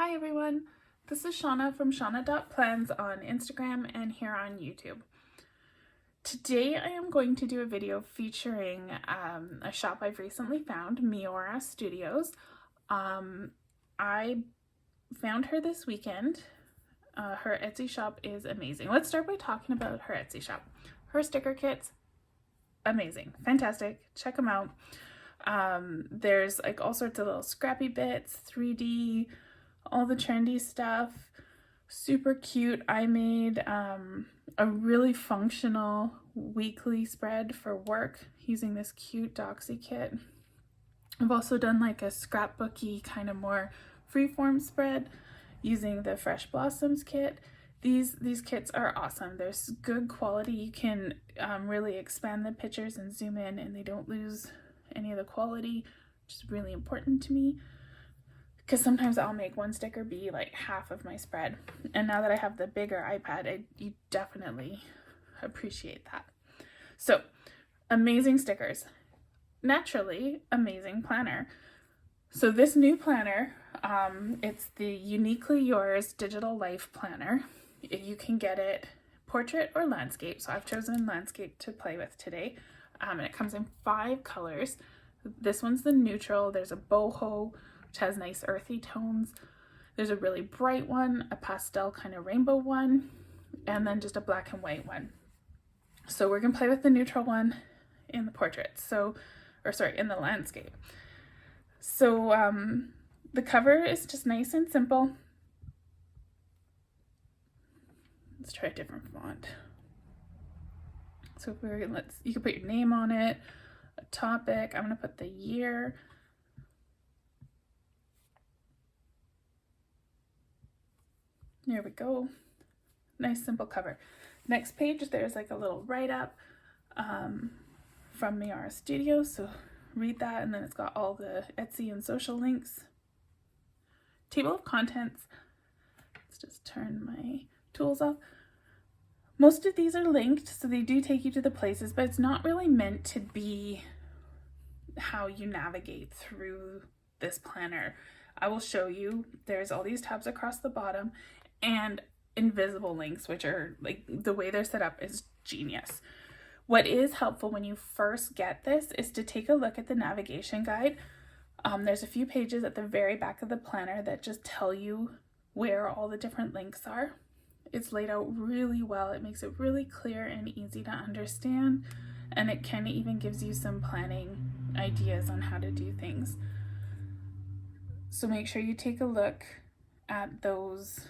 Hi everyone, this is Shauna from shauna.plans on Instagram and here on YouTube. Today I am going to do a video featuring a shop I've recently found, Miora Studios. I found her this weekend. Her Etsy shop is amazing. Let's start by talking about her Etsy shop. Her sticker kits, amazing, fantastic, check them out. There's like all sorts of little scrappy bits, 3D, all the trendy stuff, super cute. I made a really functional weekly spread for work using this cute doxy kit. I've also done like a scrapbooky kind of more freeform spread using the Fresh Blossoms kit. These kits are awesome. They're good quality. You can really expand the pictures and zoom in and they don't lose any of the quality, which is really important to me, because sometimes I'll make one sticker be like half of my spread. And now that I have the bigger iPad, you definitely appreciate that. So amazing stickers, naturally amazing planner. So this new planner, it's the Uniquely Yours Digital Life Planner. You can get it portrait or landscape. So I've chosen landscape to play with today. And it comes in 5 colors. This one's the neutral. There's a boho, which has nice earthy tones. There's a really bright one, a pastel kind of rainbow one, and then just a black and white one. So we're gonna play with the neutral one in the portrait. In the landscape. So the cover is just nice and simple. Let's try a different font. So you can put your name on it, a topic. I'm gonna put the year. There we go. Nice simple cover. Next page, there's like a little write-up from Miora Studio. So read that, and then it's got all the Etsy and social links. Table of contents. Let's just turn my tools off. Most of these are linked, so they do take you to the places, but it's not really meant to be how you navigate through this planner. I will show you. There's all these tabs across the bottom and invisible links, which are like the way they're set up is genius. What is helpful when you first get this is to take a look at the navigation guide. There's a few pages at the very back of the planner that just tell you where all the different links are. It's laid out really well. It makes it really clear and easy to understand, and it kind of even gives you some planning ideas on how to do things. So make sure you take a look at those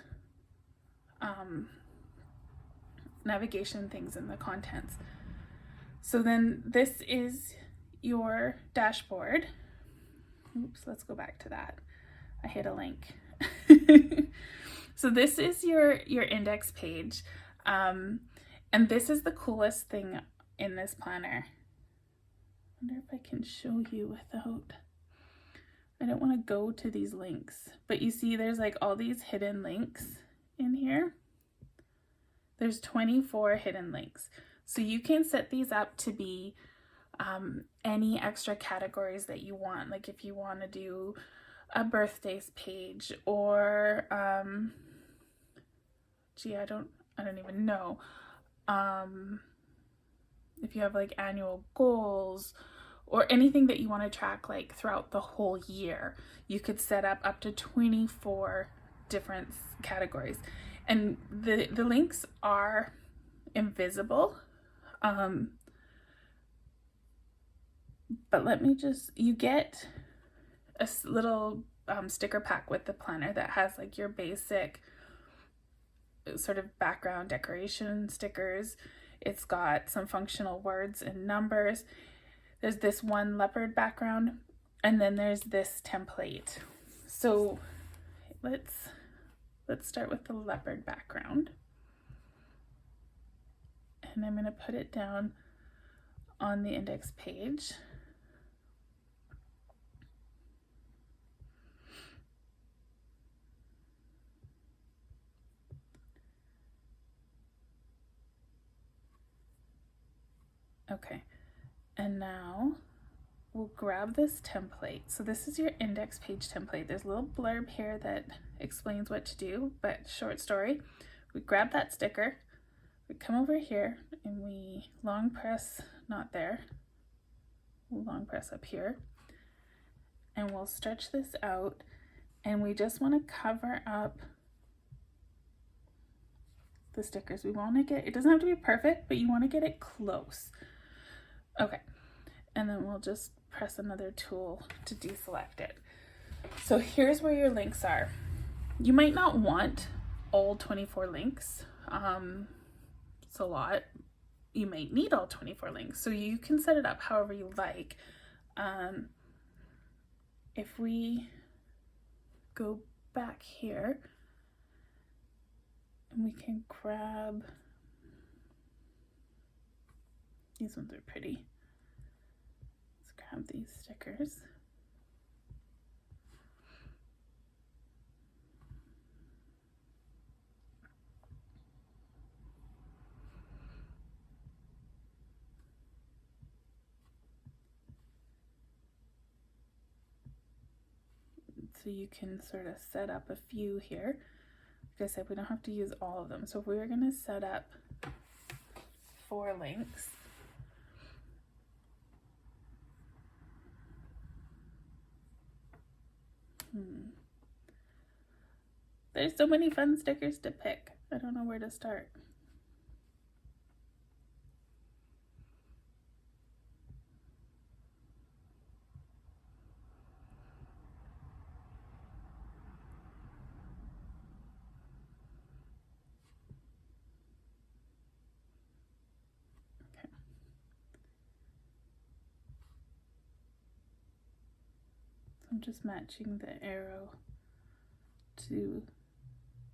navigation things in the contents. So then this is your dashboard. Oops, let's go back to that. I hit a link. So this is your index page. And this is the coolest thing in this planner. I wonder if I can show you without, I don't want to go to these links, but you see there's like all these hidden links in here. There's 24 hidden links. So you can set these up to be any extra categories that you want. Like if you want to do a birthdays page or I don't even know. If you have like annual goals or anything that you want to track like throughout the whole year, you could set up to 24 different categories. And the links are invisible. But you get a little sticker pack with the planner that has like your basic sort of background decoration stickers. It's got some functional words and numbers. There's this one leopard background, and then there's this template. So let's start with the leopard background. And I'm going to put it down on the index page. Okay, and now we'll grab this template. So this is your index page template. There's a little blurb here that explains what to do, but short story, we grab that sticker, we come over here and we long press, not there, we'll long press up here, and we'll stretch this out, and we just want to cover up the stickers. We want to get, it doesn't have to be perfect, but you want to get it close. Okay, and then we'll just press another tool to deselect it. So here's where your links are. You might not want all 24 links. It's a lot. You might need all 24 links, so you can set it up however you like. If we go back here, and we can grab, these ones are pretty. Let's grab these stickers. So you can sort of set up a few here. Like I said, we don't have to use all of them. So if we were going to set up 4 links, there's so many fun stickers to pick. I don't know where to start. I'm just matching the arrow to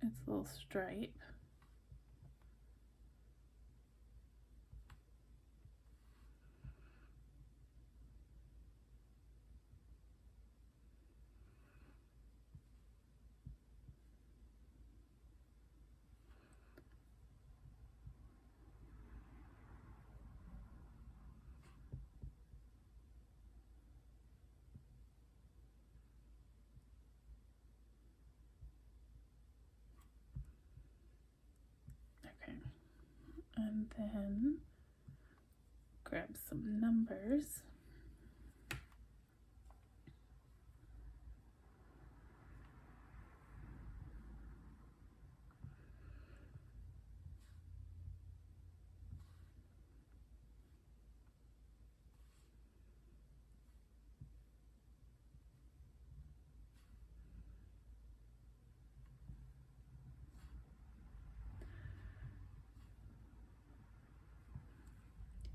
its little stripe. And then grab some numbers.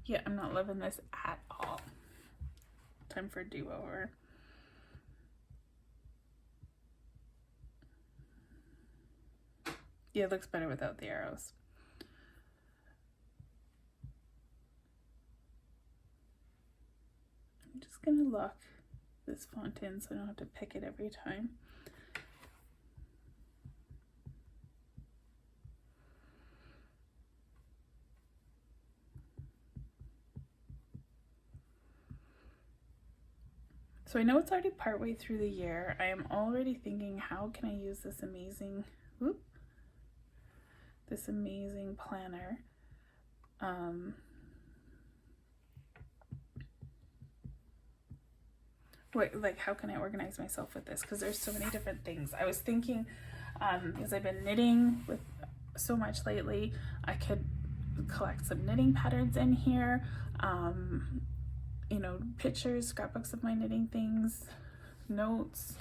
Yeah, I'm not loving this at all. Time for a do-over. Yeah, it looks better without the arrows. I'm just gonna lock this font in so I don't have to pick it every time. So I know it's already partway through the year. I am already thinking, how can I use this amazing, planner? Like, how can I organize myself with this? Because there's so many different things. I was thinking, because I've been knitting with so much lately, I could collect some knitting patterns in here. You know, pictures, scrapbooks of my knitting things, notes,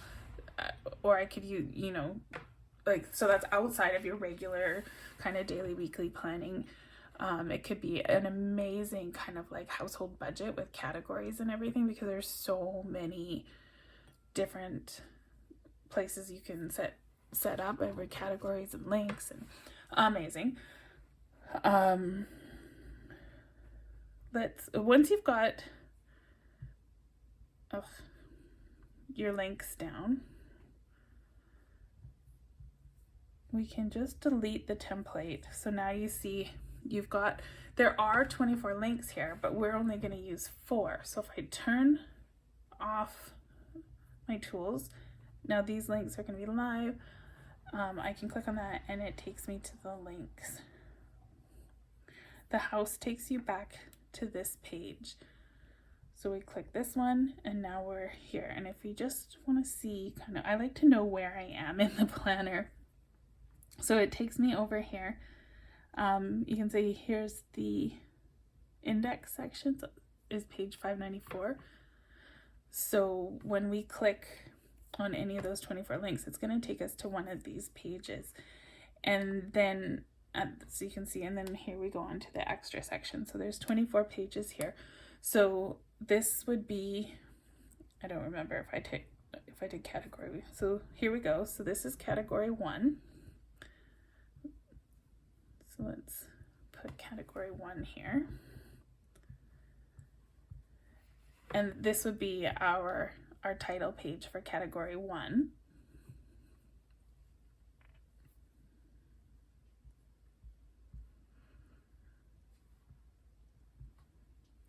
or I could use, you know, like, so that's outside of your regular kind of daily, weekly planning. It could be an amazing kind of like household budget with categories and everything, because there's so many different places you can set up every categories and links, and amazing. Once you've got your links down, we can just delete the template. So now you see there are 24 links here, but we're only going to use 4. So if I turn off my tools, now these links are going to be live. I can click on that and it takes me to the links. The house takes you back to this page. So we click this one and now we're here. And if you just want to see kind of, I like to know where I am in the planner. So it takes me over here. You can see here's the index section, so is page 594. So when we click on any of those 24 links, it's going to take us to one of these pages. And then, so you can see, and then here we go on to the extra section. So there's 24 pages here. So this would be, I don't remember if I did category. So here we go. So this is category 1. So let's put category 1 here. And this would be our title page for category 1.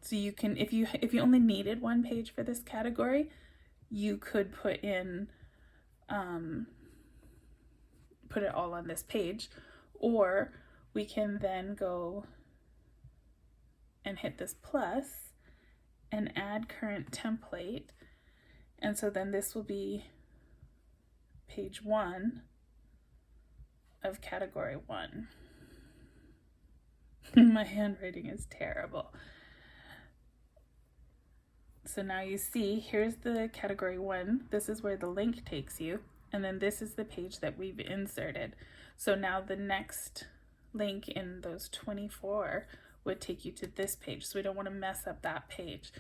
So you can, if you only needed one page for this category, you could put in, put it all on this page, or we can then go and hit this plus and add current template. And so then this will be page 1 of category 1. My handwriting is terrible. So now you see, here's the category 1. This is where the link takes you. And then this is the page that we've inserted. So now the next link in those 24 would take you to this page. So we don't want to mess up that page.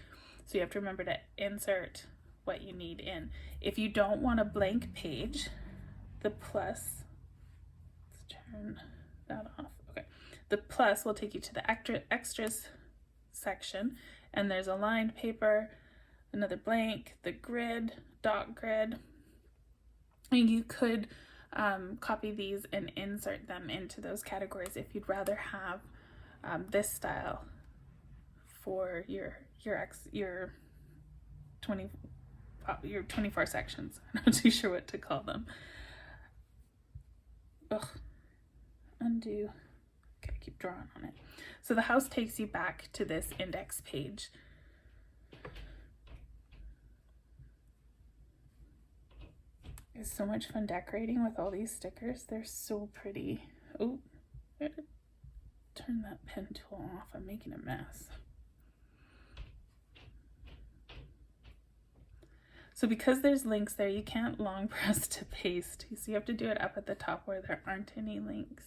So you have to remember to insert what you need in. If you don't want a blank page, the plus, let's turn that off. Okay. The plus will take you to the extras section, and there's a lined paper, another blank, the grid, dot grid. And you could copy these and insert them into those categories if you'd rather have this style for your 24 sections. I'm not too sure what to call them. Ugh. Undo. Okay, keep drawing on it. So the house takes you back to this index page. It's so much fun decorating with all these stickers. They're so pretty. Oh, I gotta turn that pen tool off. I'm making a mess. So because there's links there, you can't long press to paste. So you have to do it up at the top where there aren't any links.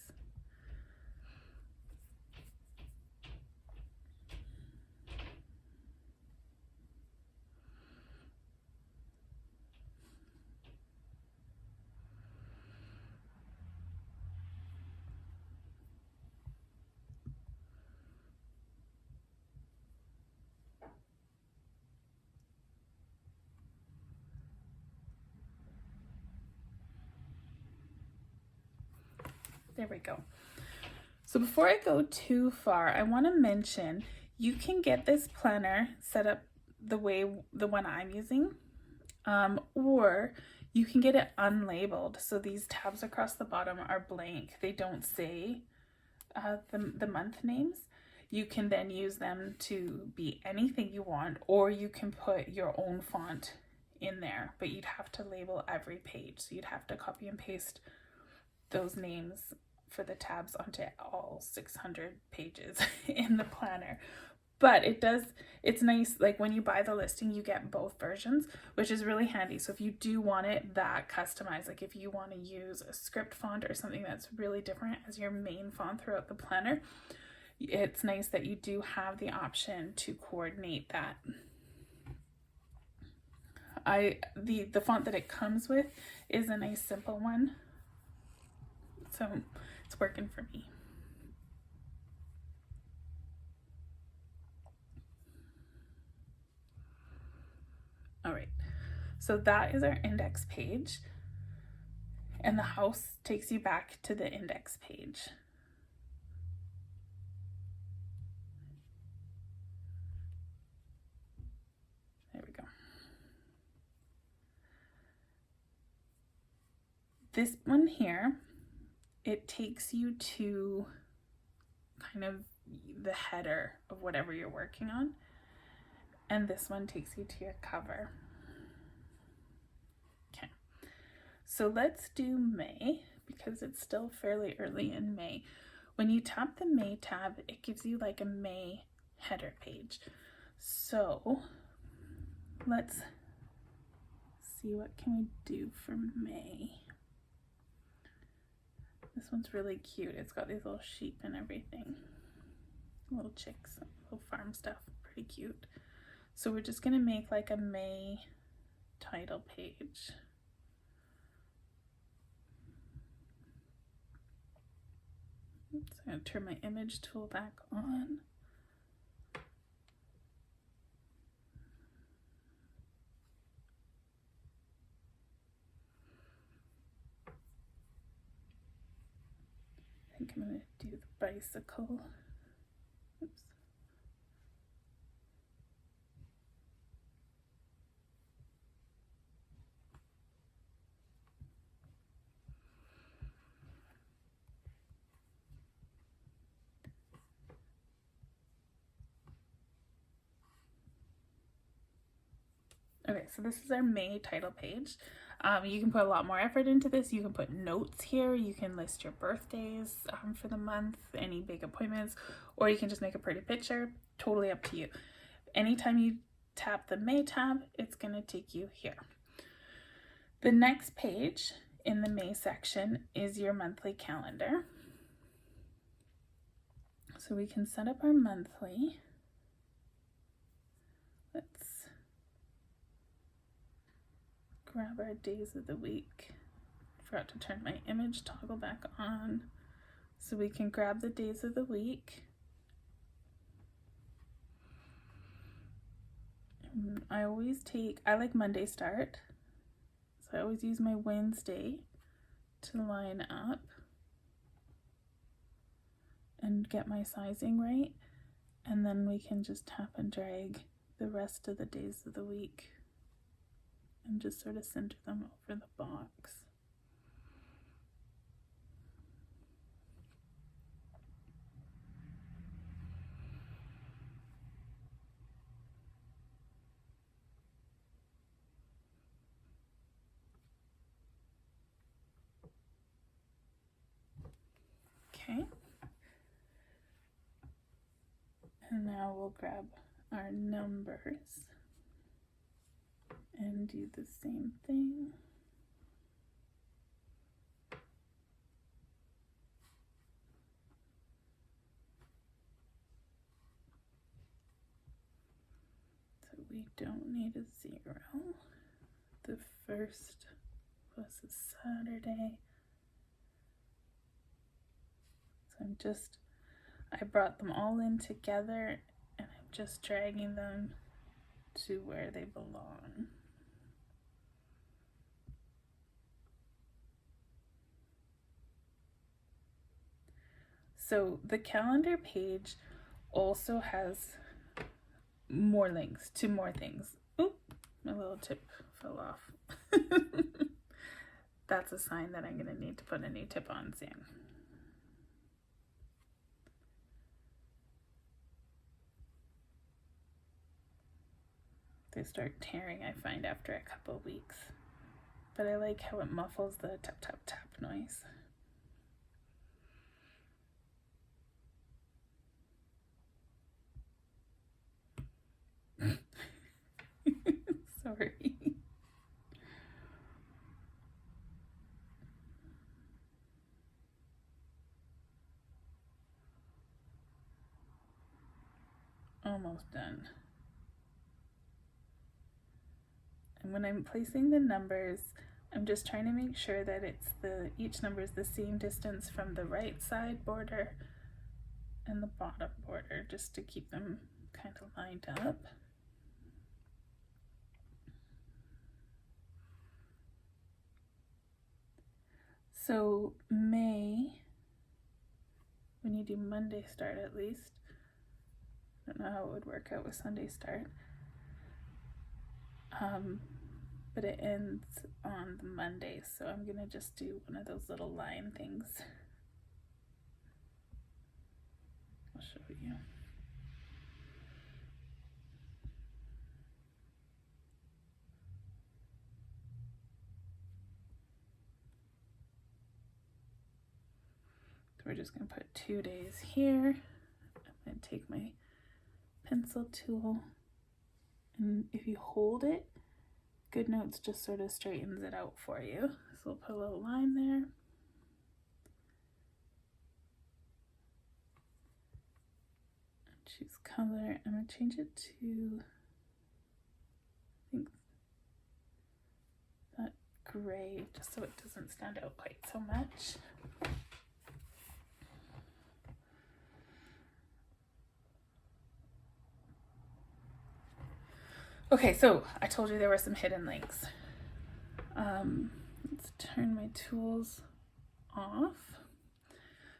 There we go. So before I go too far, I want to mention you can get this planner set up the one I'm using, or you can get it unlabeled. So these tabs across the bottom are blank. They don't say the month names. You can then use them to be anything you want, or you can put your own font in there, but you'd have to label every page. So you'd have to copy and paste those names for the tabs onto all 600 pages in the planner. But it's nice, like when you buy the listing, you get both versions, which is really handy. So if you do want it that customized, like if you want to use a script font or something that's really different as your main font throughout the planner, it's nice that you do have the option to coordinate that. The font that it comes with is a nice simple one. So it's working for me. All right, so that is our index page, and the house takes you back to the index page. There we go. This one here, it takes you to kind of the header of whatever you're working on. And this one takes you to your cover. Okay, so let's do May because it's still fairly early in May. When you tap the May tab, it gives you like a May header page. So let's see, what can we do for May? This one's really cute. It's got these little sheep and everything. Little chicks, little farm stuff, pretty cute. So we're just gonna make like a May title page. Oops, I'm gonna turn my image tool back on. I think I'm gonna do the bicycle. Oops. Okay, so this is our May title page. You can put a lot more effort into this. You can put notes here. You can list your birthdays for the month, any big appointments, or you can just make a pretty picture. Totally up to you. Anytime you tap the May tab, it's going to take you here. The next page in the May section is your monthly calendar. So we can set up our monthly. Let's grab our days of the week. Forgot to turn my image toggle back on. So we can grab the days of the week. And I like Monday start. So I always use my Wednesday to line up and get my sizing right. And then we can just tap and drag the rest of the days of the week and just sort of center them over the box. Okay. And now we'll grab our numbers and do the same thing. So we don't need a 0. The first was a Saturday. So I brought them all in together and I'm just dragging them to where they belong. So the calendar page also has more links to more things. Oop, my little tip fell off. That's a sign that I'm going to need to put a new tip on soon. They start tearing, I find, after a couple of weeks. But I like how it muffles the tap, tap, tap noise. Sorry. Almost done. And when I'm placing the numbers, I'm just trying to make sure that each number is the same distance from the right side border and the bottom border, just to keep them kind of lined up. So May, when you do Monday start at least, I don't know how it would work out with Sunday start. but it ends on the Monday, so I'm gonna just do one of those little line things. I'll show you. So we're just gonna put 2 days here. I'm gonna take my pencil tool, and if you hold it, GoodNotes just sort of straightens it out for you. So we'll put a little line there. Choose color. I'm going to change it to, I think, that gray, just so it doesn't stand out quite so much. Okay, so I told you there were some hidden links. Let's turn my tools off.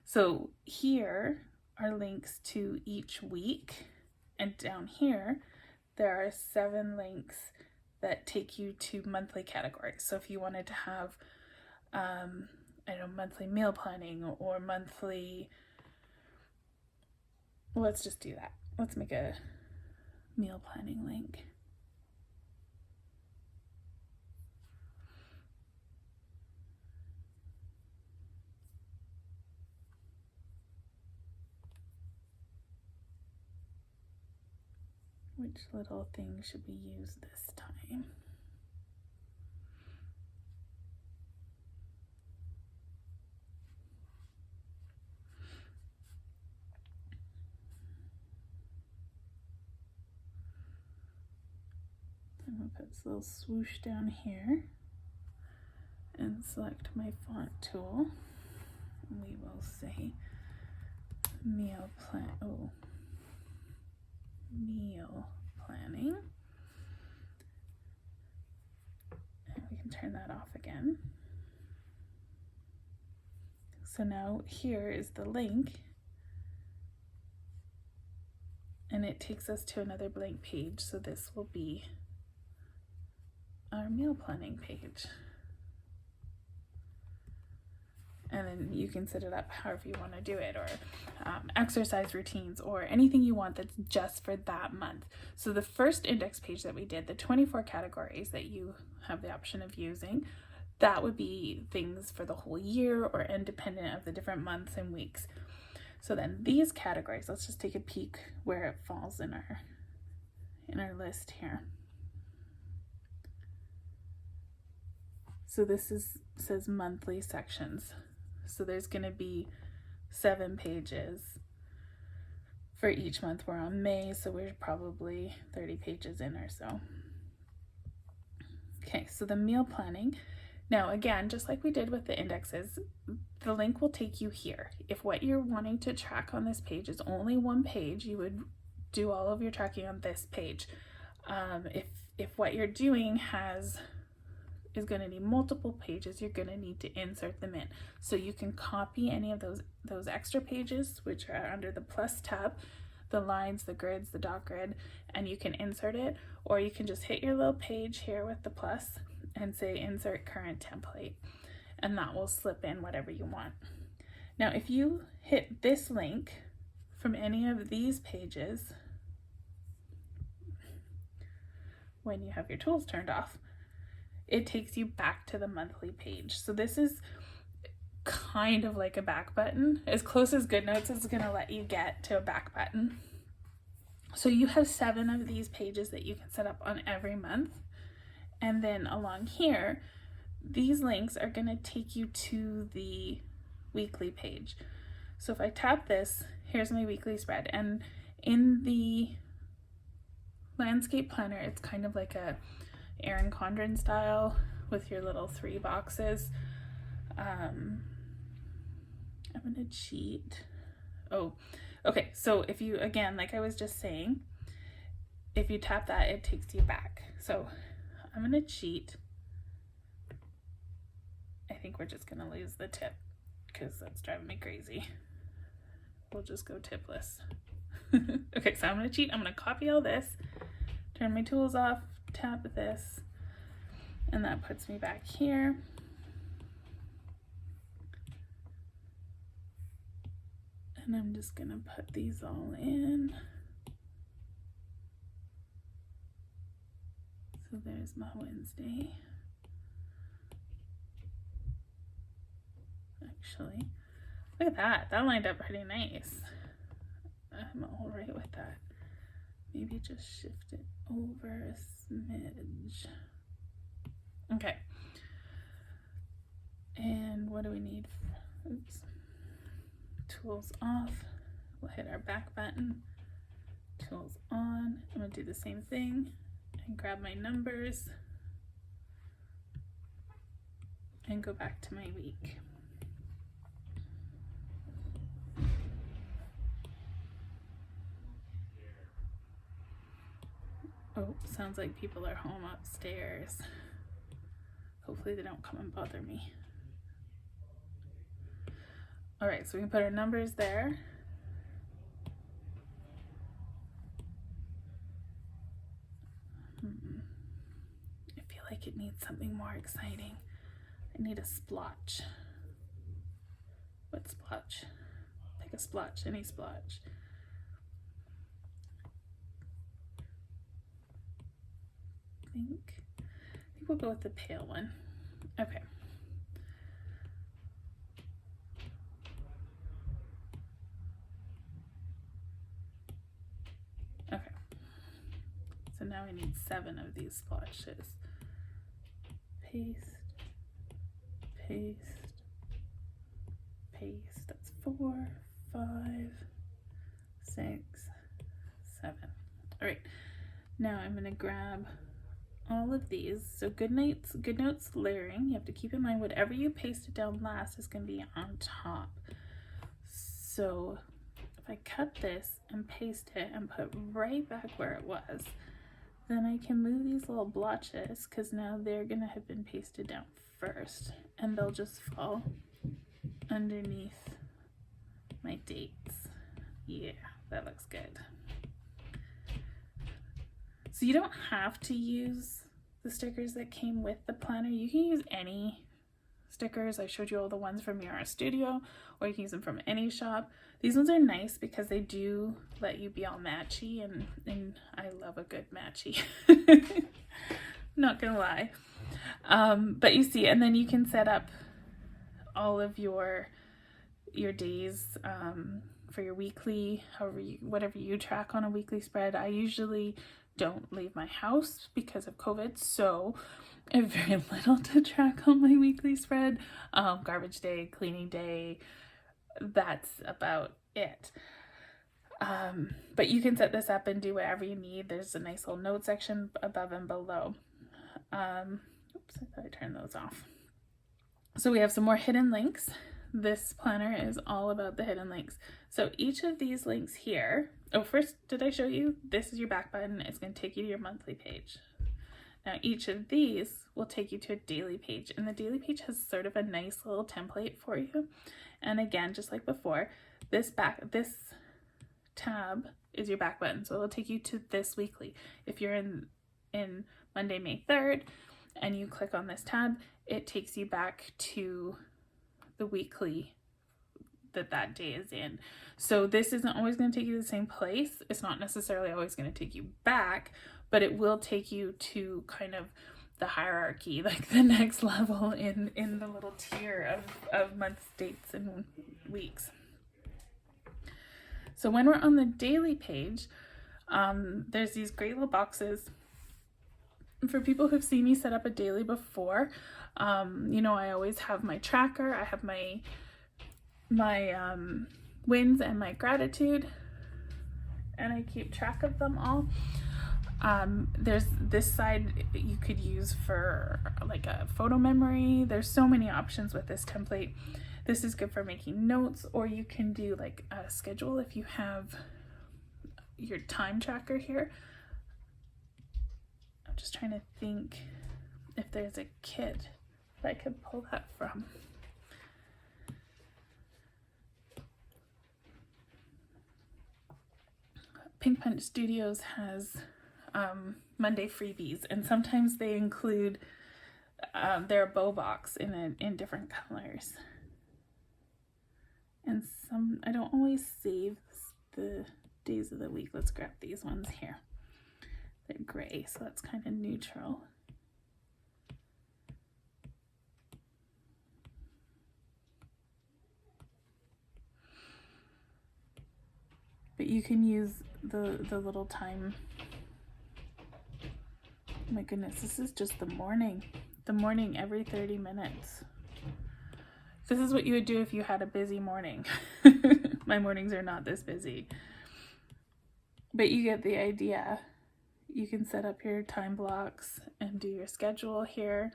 So here are links to each week, and down here there are 7 links that take you to monthly categories. So if you wanted to have I don't know, monthly meal planning or monthly, let's just do that. Let's make a meal planning link. Which little thing should we use this time? I'm going to put this little swoosh down here and select my font tool. We will say meal planning. And we can turn that off again. So now here is the link, and it takes us to another blank page. So this will be our meal planning page. And then you can set it up however you want to do it, or exercise routines, or anything you want that's just for that month. So the first index page that we did, the 24 categories that you have the option of using, that would be things for the whole year or independent of the different months and weeks. So then these categories, let's just take a peek where it falls in our list here. So this says monthly sections. So there's going to be 7 pages for each month. We're on May, so we're probably 30 pages in or so. Okay, so the meal planning. Now again, just like we did with the indexes, the link will take you here. If what you're wanting to track on this page is only one page, you would do all of your tracking on this page. If what you're doing is going to need multiple pages, you're going to need to insert them in. So you can copy any of those extra pages, which are under the plus tab, the lines, the grids, the dot grid, and you can insert it, or you can just hit your little page here with the plus and say insert current template, and that will slip in whatever you want. Now if you hit this link from any of these pages when you have your tools turned off, it takes you back to the monthly page. So this is kind of like a back button, as close as GoodNotes is going to let you get to a back button. So you have 7 of these pages that you can set up on every month. And then along here, these links are going to take you to the weekly page. So if I tap this, here's my weekly spread. And in the landscape planner, it's kind of like a Erin Condren style with your little 3 boxes. I'm gonna cheat. Oh, okay, so if you, again, like I was just saying, if you tap that, it takes you back. So I'm gonna cheat. I think we're just gonna lose the tip because that's driving me crazy. We'll just go tipless. Okay, so I'm gonna cheat. I'm gonna copy all this, turn my tools off, tap this, And that puts me back here. And I'm just gonna put these all in. So there's my Wednesday. Actually, look at that. That lined up pretty nice. I'm all right with that. Maybe just shift it over a smidge. Okay. And what do we need? Oops. Tools off. We'll hit our back button. Tools on. I'm going to do the same thing and grab my numbers and go back to my week. Oh, sounds like people are home upstairs. Hopefully they don't come and bother me. All right, so we can put our numbers there. I feel like it needs something more exciting. I need a splotch. What splotch? Pick a splotch, any splotch. I think we'll go with the pale one. Okay. Okay. So now I need 7 of these splotches. Paste, paste, paste. That's 4, 5, 6, 7. All right. Now I'm gonna grab all of these. So good notes layering. You have to keep in mind whatever you pasted down last is going to be on top. So if I cut this and paste it and put right back where it was, then I can move these little blotches because now they're going to have been pasted down first and they'll just fall underneath my dates. Yeah, that looks good. So you don't have to use the stickers that came with the planner. You can use any stickers. I showed you all the ones from Miora Studio, or you can use them from any shop. These ones are nice because they do let you be all matchy, and I love a good matchy. Not gonna lie. But you see, and then you can set up all of your days for your weekly, whatever you track on a weekly spread. I usually don't leave my house because of COVID, so I have very little to track on my weekly spread. Garbage day, cleaning day, that's about it. But you can set this up and do whatever you need. There's a nice little note section above and below. Oops, I thought I turned those off. So we have some more hidden links. This planner is all about the hidden links. So each of these links here, oh, first, did I show you? This is your back button. It's going to take you to your monthly page. Now each of these will take you to a daily page, and the daily page has sort of a nice little template for you. And again, just like before, this tab is your back button, so it'll take you to this weekly. If you're in Monday, May 3rd, and you click on this tab, it takes you back to the weekly that day is in. So this isn't always going to take you to the same place. It's not necessarily always going to take you back, but it will take you to kind of the hierarchy, like the next level in the little tier of months, dates, and weeks. So when we're on the daily page, there's these great little boxes. For people who've seen me set up a daily before, you know, I always have my tracker. I have my wins and my gratitude, and I keep track of them all. There's this side you could use for like a photo memory. There's so many options with this template. This is good for making notes, or you can do like a schedule if you have your time tracker here. I'm just trying to think if there's a kit that I could pull that from. Pink Punch Studios has Monday freebies, and sometimes they include They're a bow box in different colors. And some, I don't always save the days of the week. Let's grab these ones here. They're gray, so that's kind of neutral. But you can use the little time. Oh my goodness, this is just the morning. The morning every 30 minutes. This is what you would do if you had a busy morning. My mornings are not this busy. But you get the idea. You can set up your time blocks and do your schedule here.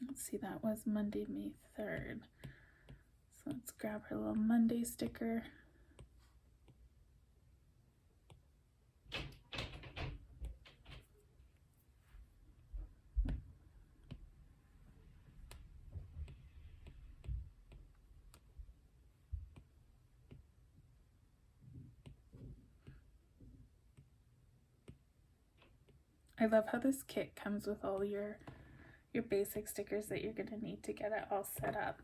Let's see, that was Monday, May 3rd. So let's grab her little Monday sticker. I love how this kit comes with all your basic stickers that you're going to need to get it all set up.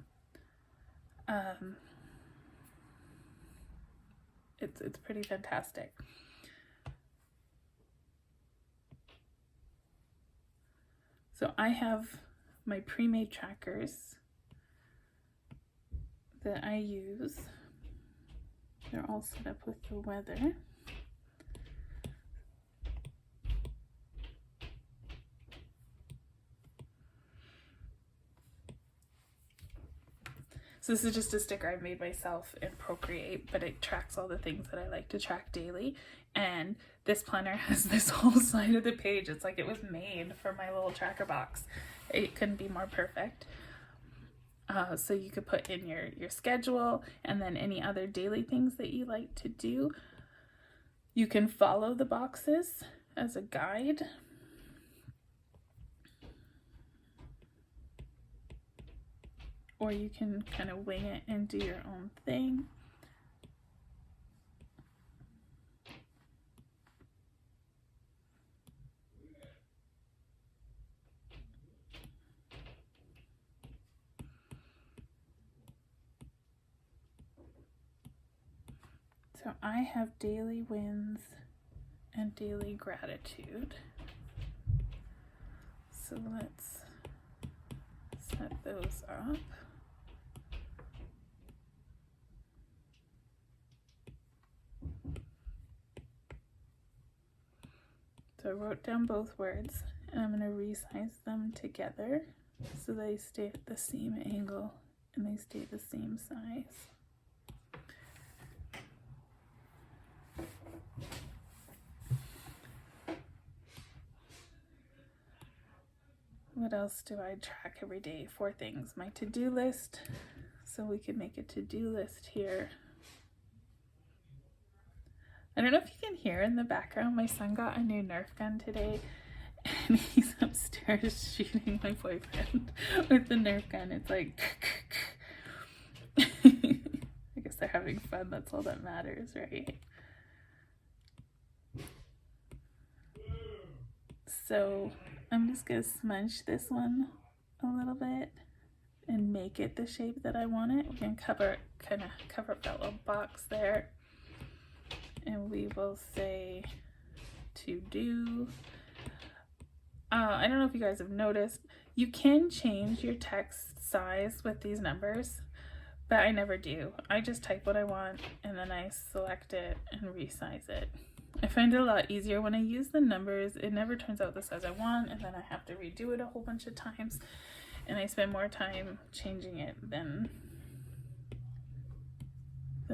It's pretty fantastic. So I have my pre-made trackers that I use. They're all set up with the weather. So this is just a sticker I made myself in Procreate, but it tracks all the things that I like to track daily. And this planner has this whole side of the page. It's like it was made for my little tracker box. It couldn't be more perfect. So you could put in your schedule and then any other daily things that you like to do. You can follow the boxes as a guide. Or you can kind of wing it and do your own thing. So I have daily wins and daily gratitude. So let's set those up. So I wrote down both words and I'm going to resize them together so they stay at the same angle and they stay the same size. What else do I track every day? 4 things. My to-do list, so we can make a to-do list here. I don't know if you can hear in the background, my son got a new Nerf gun today and he's upstairs shooting my boyfriend with the Nerf gun. It's like, I guess they're having fun, that's all that matters, right? So I'm just gonna smudge this one a little bit and make it the shape that I want it. We can kind of cover up that little box there. And we will say to do. I don't know if you guys have noticed, you can change your text size with these numbers, but I never do. I just type what I want and then I select it and resize it. I find it a lot easier when I use the numbers. It never turns out the size I want and then I have to redo it a whole bunch of times and I spend more time changing it than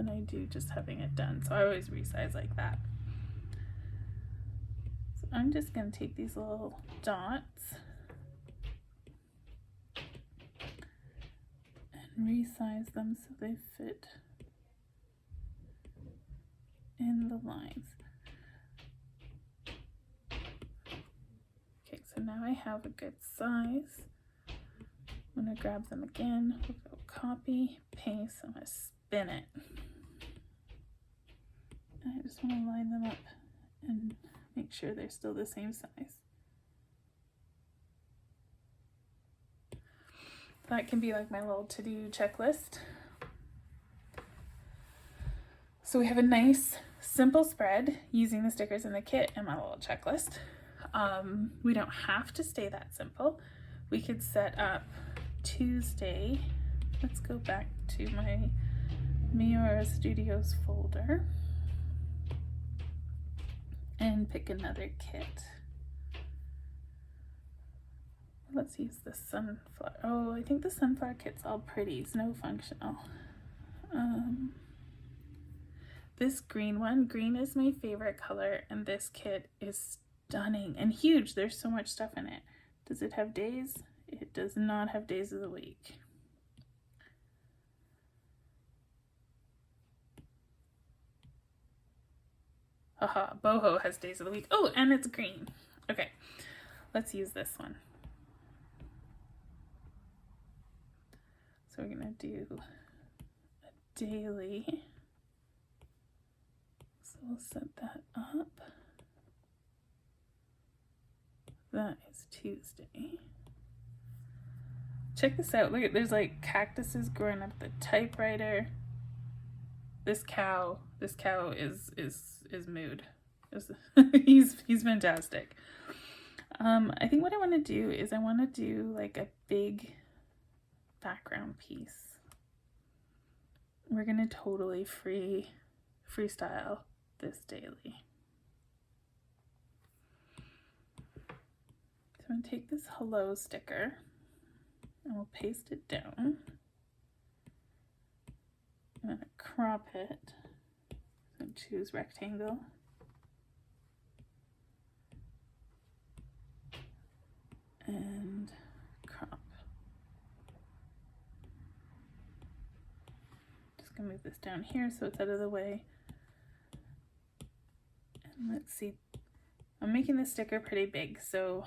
I do just having it done. So I always resize like that. So I'm just going to take these little dots and resize them so they fit in the lines. Okay, so now I have a good size. I'm going to grab them again. We'll go copy, paste, I'm going to spin it. I just want to line them up and make sure they're still the same size. That can be like my little to-do checklist. So we have a nice simple spread using the stickers in the kit and my little checklist. We don't have to stay that simple. We could set up Tuesday. Let's go back to my Miora Studios folder and pick another kit. Let's use the sunflower. Oh, I think the sunflower kit's all pretty. It's no functional. This green one, green is my favorite color, and this kit is stunning and huge. There's so much stuff in it. Does it have days? It does not have days of the week. Haha, boho has days of the week. Oh, and it's green. Okay, let's use this one. So we're gonna do a daily. So we'll set that up. That is Tuesday. Check this out. Look at, there's like cactuses growing up the typewriter. This cow is mood. He's fantastic. I think what I want to do is I want to do like a big background piece. We're gonna totally freestyle this daily. So I'm gonna take this hello sticker and we'll paste it down. I'm gonna crop it. So choose rectangle. And crop. Just gonna move this down here so it's out of the way. And let's see. I'm making the sticker pretty big, so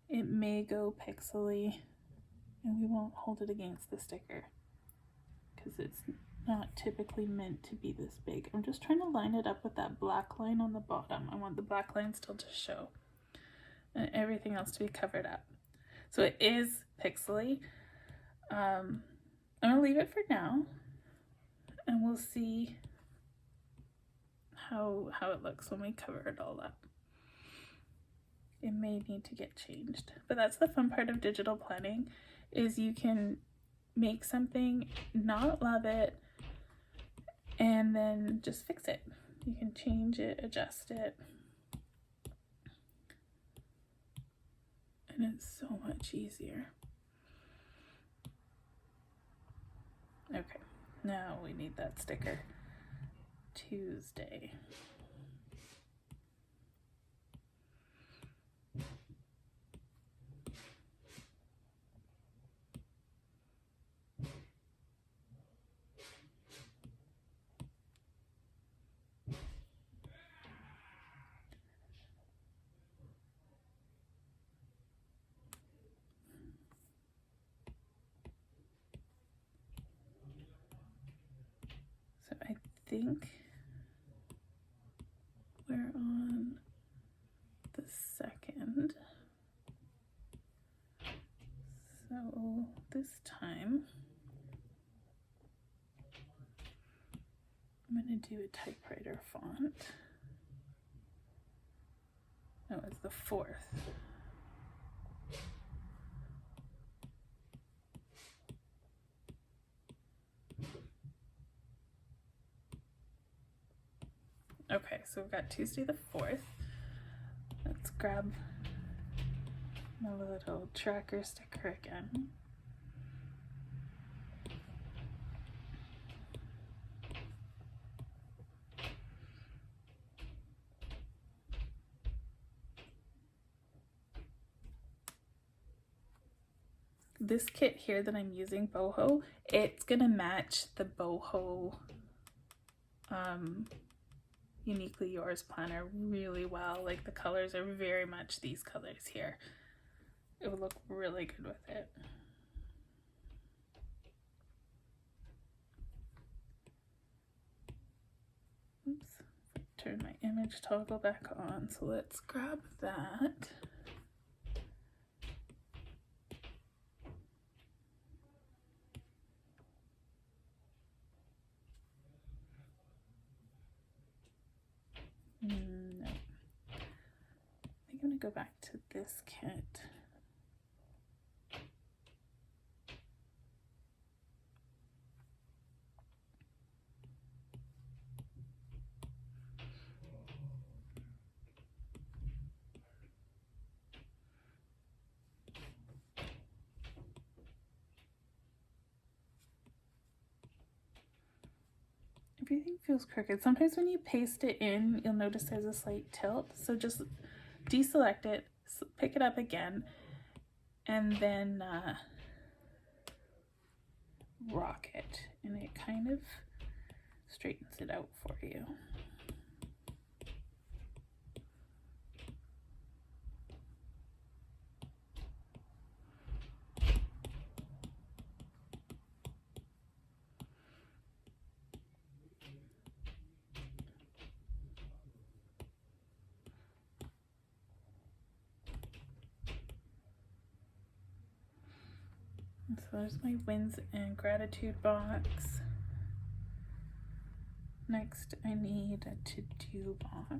it may go pixely and we won't hold it against the sticker because it's not typically meant to be this big. I'm just trying to line it up with that black line on the bottom. I want the black line still to show and everything else to be covered up. So it is pixely. I'm gonna leave it for now and we'll see how it looks when we cover it all up. It may need to get changed, but that's the fun part of digital planning, is you can make something, not love it, and then just fix it. You can change it, adjust it, and it's so much easier. Okay, now we need that sticker. Tuesday. So I think we're on the 2nd. So this time I'm going to do a typewriter font. No, it's the 4th. Okay, so we've got Tuesday the 4th. Let's grab my little tracker sticker again. This kit here that I'm using, boho, it's gonna match the boho Uniquely Yours planner really well. Like the colors are very much these colors here. It would look really good with it. Oops, if I turn my image toggle back on, so let's grab that. No. I think I'm gonna go back to this kit. Everything feels crooked. Sometimes when you paste it in, you'll notice there's a slight tilt. So just deselect it, pick it up again, and then rock it. And it kind of straightens it out for you. So there's my wins and gratitude box. Next, I need a to-do box.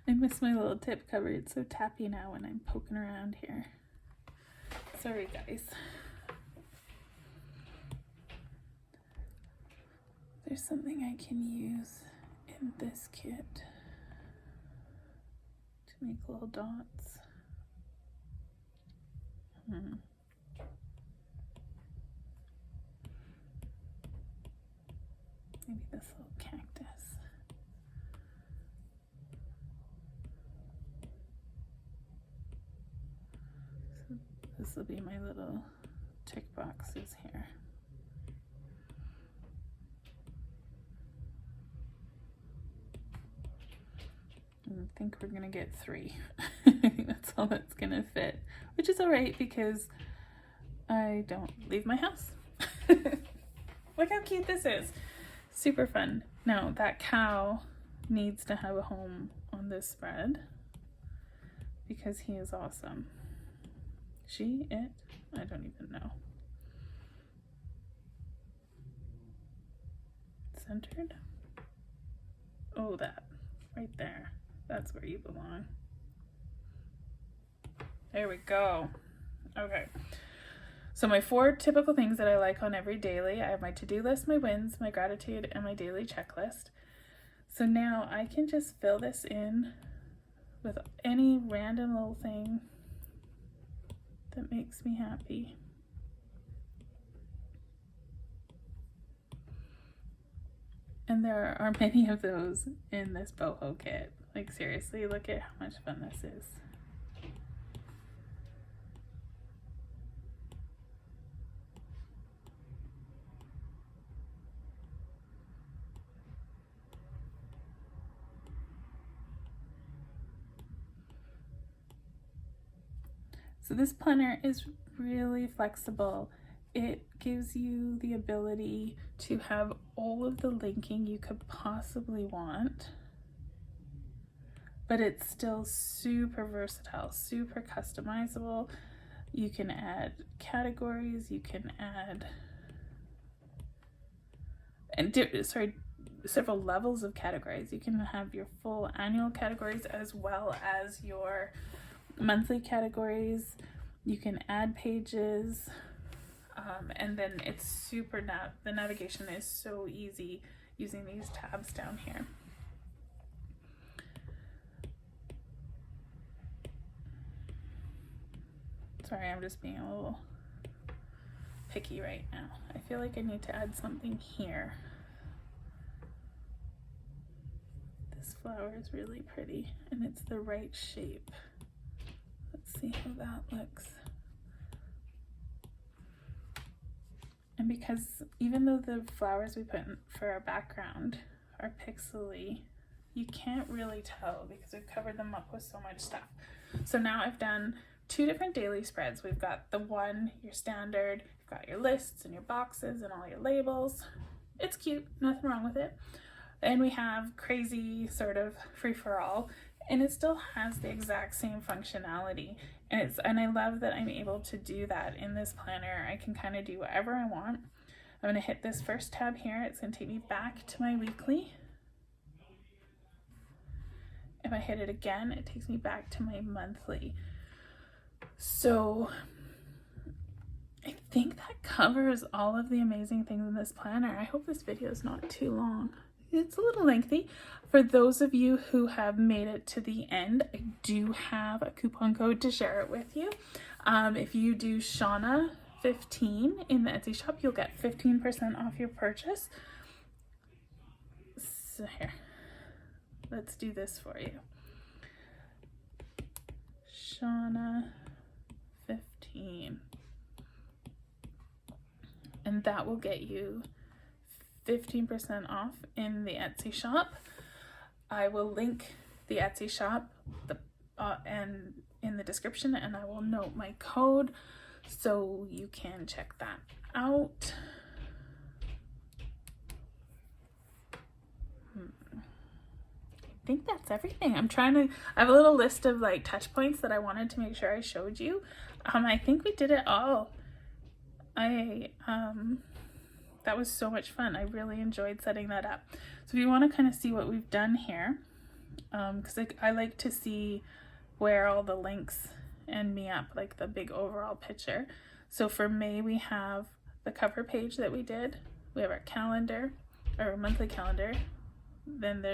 I miss my little tip cover. It's so tappy now when I'm poking around here. Sorry, guys. There's something I can use in this kit to make little dots. Maybe this little cactus. So this will be my little tick boxes here. I think we're gonna get 3. I think that's all that's gonna fit, which is all right because I don't leave my house. Look how cute this is. Super fun. Now that cow needs to have a home on this spread because he is awesome. She, it, I don't even know. Centered? Oh, that right there. That's where you belong. There we go. Okay. So my 4 typical things that I like on every daily, I have my to-do list, my wins, my gratitude, and my daily checklist. So now I can just fill this in with any random little thing that makes me happy. And there are many of those in this boho kit. Like seriously, look at how much fun this is. So this planner is really flexible. It gives you the ability to have all of the linking you could possibly want, but it's still super versatile, super customizable. You can add categories, you can add, several levels of categories. You can have your full annual categories as well as your monthly categories. You can add pages, and then it's super the navigation is so easy using these tabs down here. Sorry, I'm just being a little picky right now. I feel like I need to add something here. This flower is really pretty and it's the right shape. Let's see how that looks. And because even though the flowers we put in for our background are pixely, you can't really tell because we've covered them up with so much stuff. So now I've done 2 different daily spreads. We've got the one, your standard, you've got your lists and your boxes and all your labels. It's cute, nothing wrong with it. And we have crazy sort of free-for-all, and it still has the exact same functionality. And I love that I'm able to do that in this planner. I can kind of do whatever I want. I'm going to hit this first tab here. It's going to take me back to my weekly. If I hit it again, it takes me back to my monthly. So I think that covers all of the amazing things in this planner. I hope this video is not too long. It's a little lengthy. For those of you who have made it to the end, I do have a coupon code to share it with you. If you do Shauna15 in the Etsy shop, you'll get 15% off your purchase. So here, let's do this for you. Shauna15. And that will get you 15% off in the Etsy shop. I will link the Etsy shop and in the description, and I will note my code so you can check that out. I think that's everything. I have a little list of like touch points that I wanted to make sure I showed you. I think we did it all. That was so much fun. I really enjoyed setting that up. So if you want to kind of see what we've done here, because I like to see where all the links end me up, like the big overall picture. So for May, we have the cover page that we did. We have our calendar, our monthly calendar. Then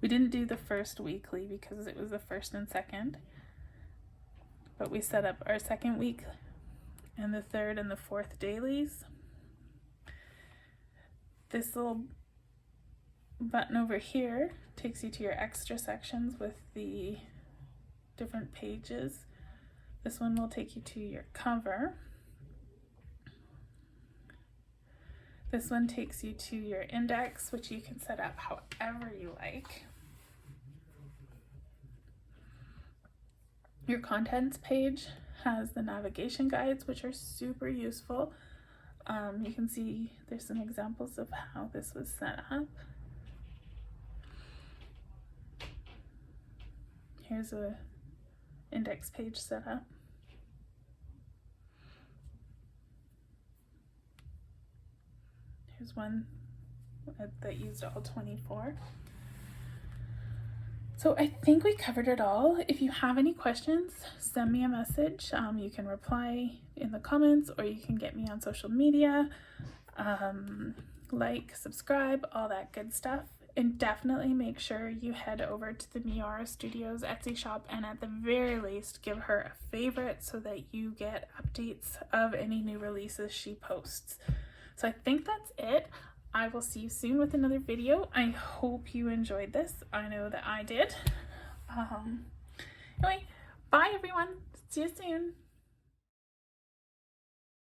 we didn't do the first weekly because it was the first and second, but we set up our second week and the third and the fourth dailies. This little button over here takes you to your extra sections with the different pages. This one will take you to your cover. This one takes you to your index, which you can set up however you like. Your contents page has the navigation guides, which are super useful. You can see there's some examples of how this was set up. Here's a index page set up. Here's one that used all 24. So I think we covered it all. If you have any questions, send me a message. You can reply in the comments, or you can get me on social media. Like, subscribe, all that good stuff. And definitely make sure you head over to the Miora Studio's Etsy shop and at the very least give her a favorite so that you get updates of any new releases she posts. So I think that's it. I will see you soon with another video. I hope you enjoyed this. I know that I did. Anyway, bye everyone. See you soon.